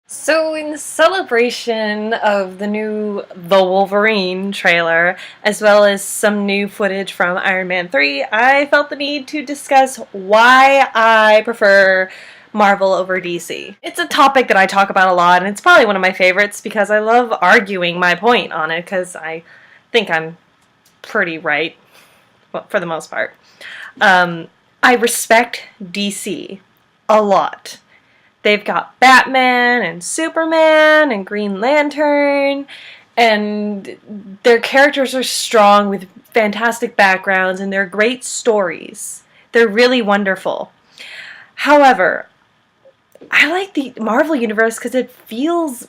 So, in celebration of the new The Wolverine trailer, as well as some new footage from Iron Man 3, I felt the need to discuss why I prefer Marvel over DC. It's a topic that I talk about a lot, and it's probably one of my favorites because I love arguing my point on it because I think I'm pretty right, well, for the most part. I respect DC a lot. They've got Batman and Superman and Green Lantern, and their characters are strong with fantastic backgrounds and they're great stories. They're really wonderful. However, I like the Marvel Universe because it feels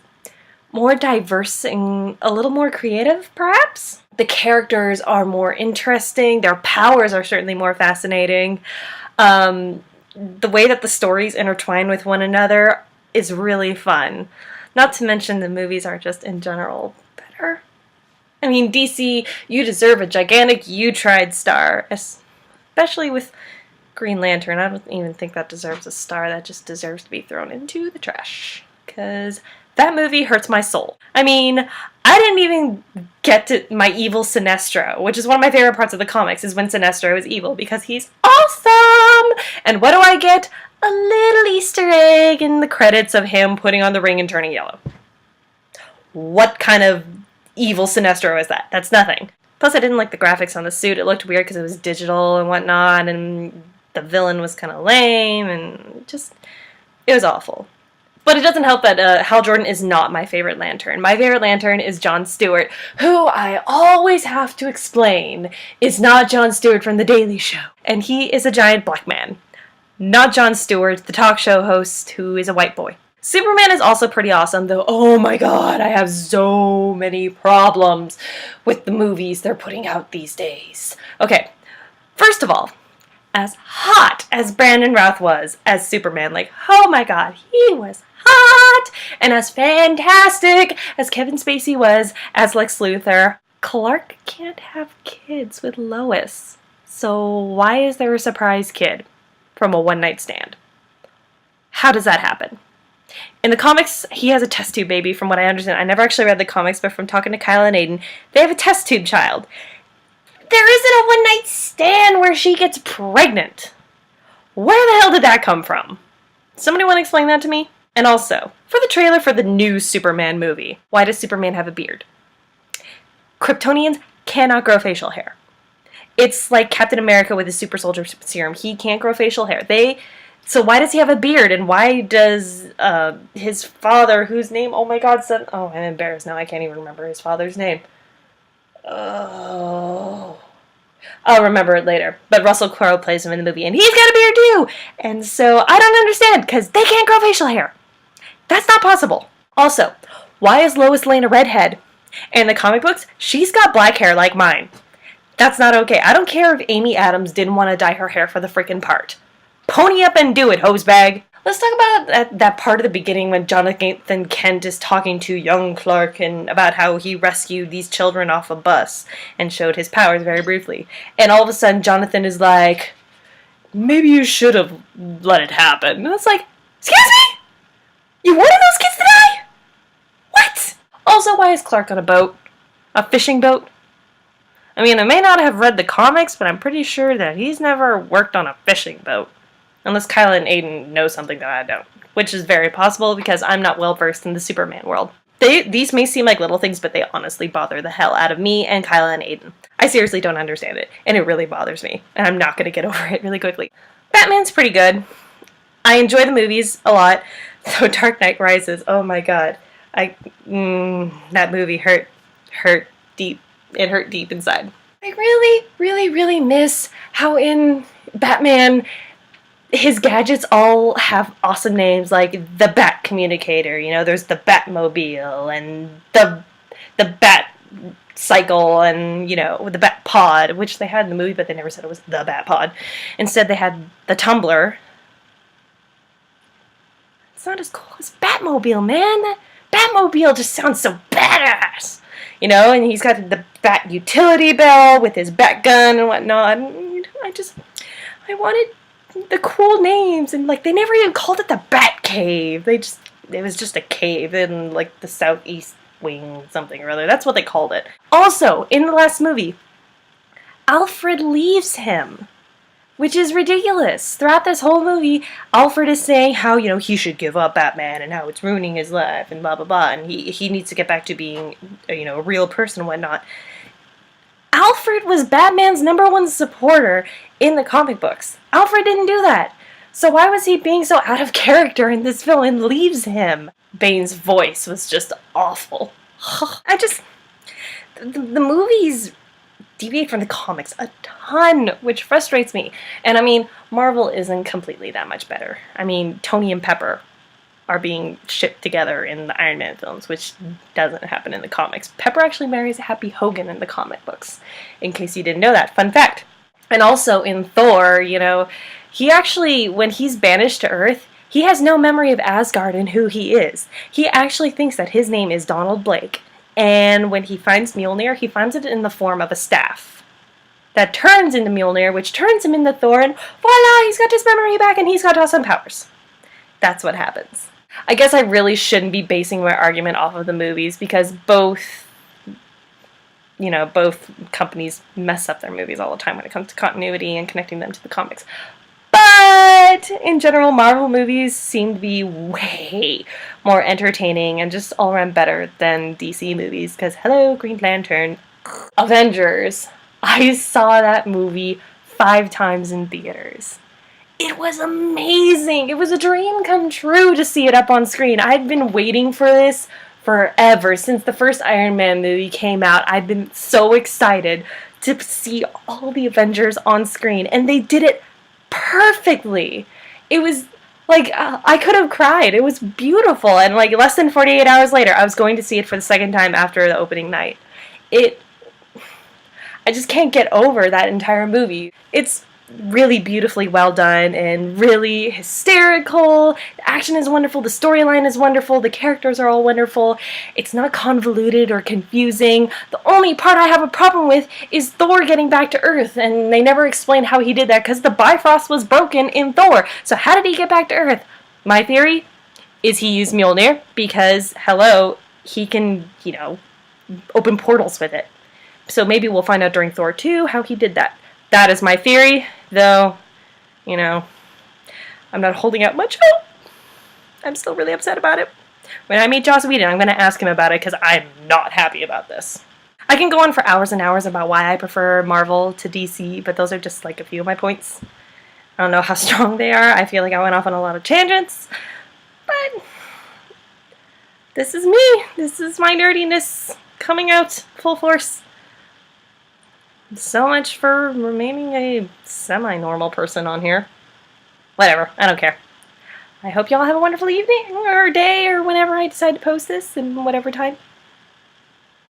more diverse and a little more creative, perhaps. The characters are more interesting, their powers are certainly more fascinating. The way that the stories intertwine with one another is really fun. Not to mention the movies are just in general better. I mean, DC, you deserve a gigantic you-tried star, especially with Green Lantern. I don't even think that deserves a star. That just deserves to be thrown into the trash. Because that movie hurts my soul. I mean, I didn't even get to my evil Sinestro, which is one of my favorite parts of the comics, is when Sinestro is evil, because he's awesome! And what do I get? A little Easter egg in the credits of him putting on the ring and turning yellow. What kind of evil Sinestro is that? That's nothing. Plus, I didn't like the graphics on the suit. It looked weird because it was digital and whatnot, and the villain was kind of lame, and just, it was awful. But it doesn't help that Hal Jordan is not my favorite Lantern. My favorite Lantern is Jon Stewart, who I always have to explain is not Jon Stewart from The Daily Show. And he is a giant black man. Not Jon Stewart, the talk show host, who is a white boy. Superman is also pretty awesome, though, oh my god, I have so many problems with the movies they're putting out these days. Okay, first of all, as hot as Brandon Routh was as Superman, like, oh my god, he was hot! And as fantastic as Kevin Spacey was as Lex Luthor, Clark can't have kids with Lois. So why is there a surprise kid from a one-night stand? How does that happen? In the comics, he has a test tube baby, from what I understand. I never actually read the comics, but from talking to Kyle and Aiden, they have a test tube child. There isn't a one-night stand where she gets pregnant. Where the hell did that come from? Somebody want to explain that to me? And also, for the trailer for the new Superman movie, why does Superman have a beard? Kryptonians cannot grow facial hair. It's like Captain America with his super soldier serum. He can't grow facial hair. So why does he have a beard? And why does his father, whose name, oh my god, I'm embarrassed now. I can't even remember his father's name. Oh, I'll remember it later. But Russell Crowe plays him in the movie, and he's got a beard too! And so I don't understand, because they can't grow facial hair. That's not possible. Also, why is Lois Lane a redhead? In the comic books, she's got black hair like mine. That's not okay. I don't care if Amy Adams didn't want to dye her hair for the freaking part. Pony up and do it, hosebag. Let's talk about that part of the beginning when Jonathan Kent is talking to young Clark and about how he rescued these children off a bus and showed his powers very briefly. And all of a sudden, Jonathan is like, maybe you should have let it happen. And it's like, excuse me? You wanted those kids to die? What? Also, why is Clark on a boat? A fishing boat? I mean, I may not have read the comics, but I'm pretty sure that he's never worked on a fishing boat. Unless Kyle and Aiden know something that I don't. Which is very possible because I'm not well versed in the Superman world. These may seem like little things, but they honestly bother the hell out of me and Kyle and Aiden. I seriously don't understand it, and it really bothers me. And I'm not going to get over it really quickly. Batman's pretty good. I enjoy the movies a lot. So Dark Knight Rises, oh my god. That movie hurt deep. It hurt deep inside. I really miss how in Batman, his gadgets all have awesome names, like the Bat Communicator, you know, there's the Batmobile, and the Bat Cycle, and, you know, the Bat Pod, which they had in the movie, but they never said it was the Bat Pod. Instead, they had the Tumbler. It's not as cool as Batmobile, man. That Batmobile just sounds so badass. You know, and he's got the Bat Utility Belt with his Bat Gun and whatnot. And I wanted the cool names, and like they never even called it the Bat Cave. They just it was just a cave in, like, the southeast wing something or other. That's what they called it. Also, in the last movie, Alfred leaves him, which is ridiculous. Throughout this whole movie, Alfred is saying how, he should give up Batman and how it's ruining his life and blah, blah, blah, and he needs to get back to being, a real person and whatnot. Alfred was Batman's #1 supporter in the comic books. Alfred didn't do that. So why was he being so out of character in this film and leaves him? Bane's voice was just awful. The movies deviate from the comics a ton, which frustrates me. And I mean, Marvel isn't completely that much better. I mean, Tony and Pepper are being shipped together in the Iron Man films, which doesn't happen in the comics. Pepper actually marries Happy Hogan in the comic books, in case you didn't know that. Fun fact. And also in Thor, he actually, when he's banished to Earth, he has no memory of Asgard and who he is. He actually thinks that his name is Donald Blake. And when he finds Mjolnir, he finds it in the form of a staff that turns into Mjolnir, which turns him into Thor, and voila, he's got his memory back and he's got awesome powers. That's what happens. I guess I really shouldn't be basing my argument off of the movies because both companies mess up their movies all the time when it comes to continuity and connecting them to the comics. But in general, Marvel movies seem to be way more entertaining and just all around better than DC movies because hello, Green Lantern. Avengers. I saw that movie 5 times in theaters. It was amazing. It was a dream come true to see it up on screen. I'd been waiting for this forever. Since the first Iron Man movie came out, I've been so excited to see all the Avengers on screen, and they did it perfectly. It was like, I could have cried. It was beautiful, and like less than 48 hours later, I was going to see it for the second time after the opening night. I just can't get over that entire movie. It's really beautifully well done and really hysterical. The action is wonderful, the storyline is wonderful, the characters are all wonderful. It's not convoluted or confusing. The only part I have a problem with is Thor getting back to Earth, and they never explain how he did that because the Bifrost was broken in Thor. So how did he get back to Earth? My theory is he used Mjolnir because, hello, he can, open portals with it. So maybe we'll find out during Thor 2 how he did that. That is my theory, though, I'm not holding out much hope. I'm still really upset about it. When I meet Joss Whedon, I'm going to ask him about it because I'm not happy about this. I can go on for hours and hours about why I prefer Marvel to DC, but those are just like a few of my points. I don't know how strong they are. I feel like I went off on a lot of tangents, but this is me. This is my nerdiness coming out full force. So much for remaining a semi-normal person on here. Whatever, I don't care. I hope y'all have a wonderful evening or day or whenever I decide to post this in whatever time.